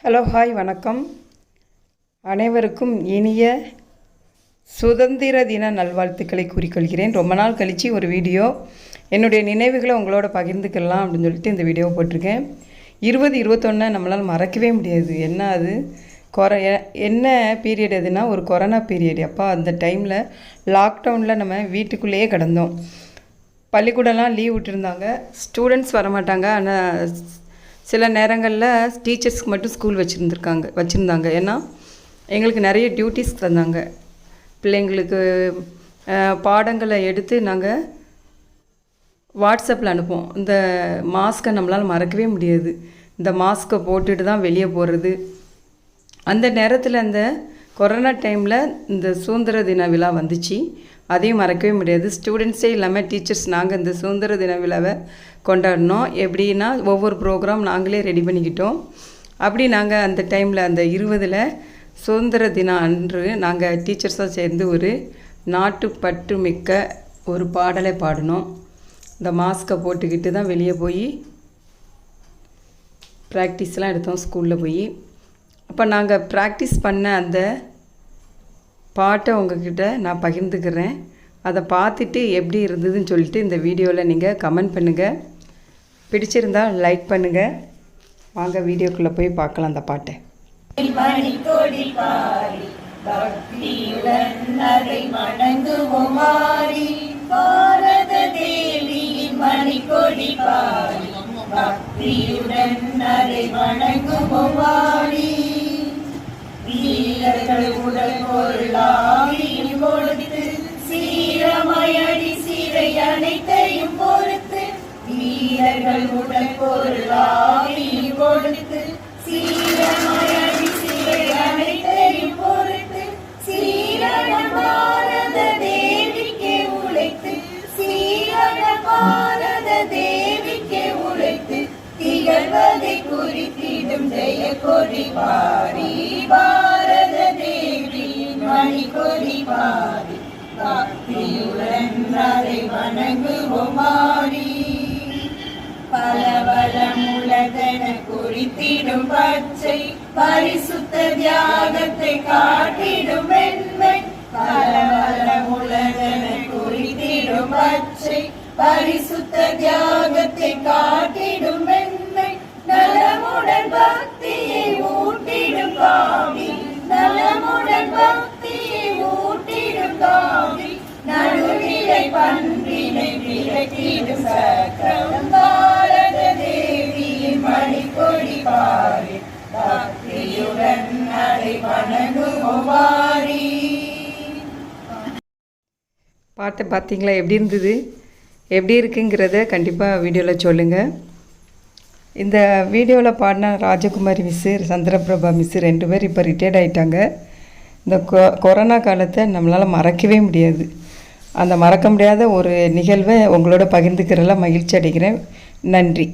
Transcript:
Hello hi வணக்கம். அனைவருக்கும் இனிய சுதந்திர தின நல்வாழ்த்துக்களை கூறிக்கொள்கிறேன். ரொம்ப நாள் கழித்து ஒரு வீடியோ என்னுடைய நினைவுகளை உங்களோட பகிர்ந்துக்கலாம் அப்படின்னு சொல்லிட்டு இந்த வீடியோவை போட்டிருக்கேன். 2021 நம்மளால் மறக்கவே முடியாது. என்ன அது என்ன பீரியட் எதுனா ஒரு கொரோனா பீரியட். அப்போ அந்த டைமில் லாக்டவுனில் நம்ம வீட்டுக்குள்ளேயே கிடந்தோம். பள்ளிக்கூடம்லாம் லீவ் விட்டுருந்தாங்க. ஸ்டூடெண்ட்ஸ் வரமாட்டாங்க. ஆனால் சில நேரங்களில் டீச்சர்ஸ்க்கு மட்டும் ஸ்கூல் வச்சுருந்தாங்க. ஏன்னா எங்களுக்கு நிறைய டியூட்டிஸ் தந்தாங்க. பிள்ளைங்களுக்கு பாடங்களை எடுத்து நாங்கள் வாட்ஸ்அப்பில் அனுப்புவோம். இந்த மாஸ்க்கை நம்மளால் மறக்கவே முடியாது. இந்த மாஸ்க்கை போட்டுட்டு தான் வெளியே போகிறது. அந்த நேரத்தில் அந்த கொரோனா டைமில் இந்த சுதந்திர தின விழா வந்துச்சு. அதையும் மறக்கவே முடியாது. ஸ்டூடெண்ட்ஸே இல்லாமல் டீச்சர்ஸ் நாங்கள் இந்த சுதந்திர தின விழாவை கொண்டாடினோம். எப்படின்னா ஒவ்வொரு ப்ரோக்ராம் நாங்களே ரெடி பண்ணிக்கிட்டோம். அப்படி நாங்கள் அந்த டைமில் அந்த 20 சுதந்திர தினம் அன்று நாங்கள் டீச்சர்ஸாக சேர்ந்து ஒரு நாட்டுப்பற்று மிக்க ஒரு பாடலை பாடினோம். இந்த மாஸ்க்கை போட்டுக்கிட்டு தான் வெளியே போய் ப்ராக்டிஸ்லாம் எடுத்தோம் ஸ்கூலில் போய். அப்போ நாங்கள் ப்ராக்டிஸ் பண்ண அந்த பாட்டை உங்ககிட்ட நான் பகிர்ந்துக்கிறேன். அதை பார்த்துட்டு எப்படி இருந்ததுன்னு சொல்லிட்டு இந்த வீடியோவில் நீங்கள் கமெண்ட் பண்ணுங்கள். பிடிச்சிருந்தால் லைக் பண்ணுங்கள். வாங்க வீடியோக்குள்ளே போய் பார்க்கலாம் அந்த பாட்டை. வீரர்கள் உடல் பொருளாவியும் கொடுத்து சீரமையடி சீரை அனைத்தையும் பொறுத்து வீரர்கள் உடல் பொருளாவியும் கொடுத்து சீரமையடி சீரை அனைத்தையும் பொறுத்து சீரண பாரத தேவிக்கே உழைத்து சீரண பாரத தேவிக்கே உழைத்து திகழ்வதை குறித்திடும் ஜெய கொடி பாரி பாரத தேவியின் மணி கொடி பாரி பக்தியுடன் அதை வணங்குவோம் மாறி பலவளம் உலகென குறித்திடும் பச்சை பரிசுத்த தியாகத்தை காட்டிடும் வெண்மை பலவளம் உலகென குறித்திடும் பச்சை பரிசுத்த தியாகத்தை காட்டிடும் வெண்மை நலமுடன் பக்தியை ஊட்டிடும் காவி நலமுடன் பக்தியை ஊட்டிடும் காவி நடுநிலை பண்பினை விளக்கிடும் சக்கரம் பாரத தேவியின் மணிக்கொடி பாரி பக்தியுடன் அதை வணங்குவோம் வாரி. பாட்டை பார்த்தீங்களா? எப்படி இருந்தது? எப்படி இருக்குங்கிறத கண்டிப்பாக வீடியோவில் சொல்லுங்கள். இந்த வீடியோவில் பாடின ராஜகுமாரி மிஸ்ஸு, சந்திரபிரபா மிஸ்ஸு 2 பேர் இப்போ ரிட்டையர்ட் ஆகிட்டாங்க. இந்த கொரோனா காலத்தை நம்மளால் மறக்கவே முடியாது. அந்த மறக்க முடியாத ஒரு நிகழ்வை உங்களோட பகிர்ந்துக்கிறதுல மகிழ்ச்சி அடைகிறேன். நன்றி.